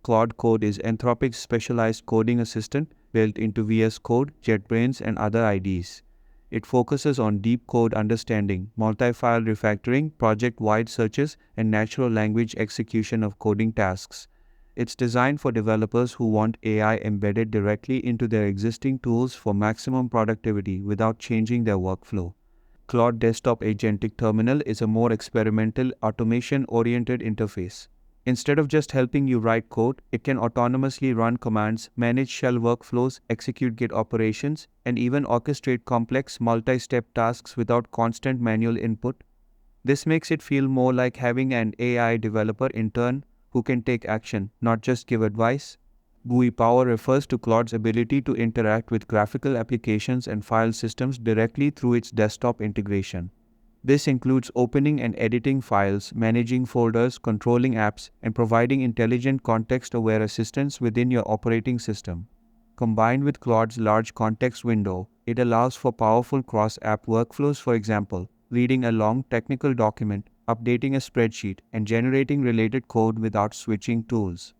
Claude Code is Anthropic's specialized coding assistant built into VS Code, JetBrains, and other IDEs. It focuses on deep code understanding, multi-file refactoring, project-wide searches, and natural language execution of coding tasks. It's designed for developers who want AI embedded directly into their existing tools for maximum productivity without changing their workflow. Claude Desktop Agentic Terminal is a more experimental, automation-oriented interface. Instead of just helping you write code, it can autonomously run commands, manage shell workflows, execute Git operations, and even orchestrate complex multi-step tasks without constant manual input. This makes it feel more like having an AI developer intern who can take action, not just give advice. GUI power refers to Claude's ability to interact with graphical applications and file systems directly through its desktop integration. This includes opening and editing files, managing folders, controlling apps, and providing intelligent context-aware assistance within your operating system. Combined with Claude's large context window, it allows for powerful cross-app workflows, for example, reading a long technical document, updating a spreadsheet, and generating related code without switching tools.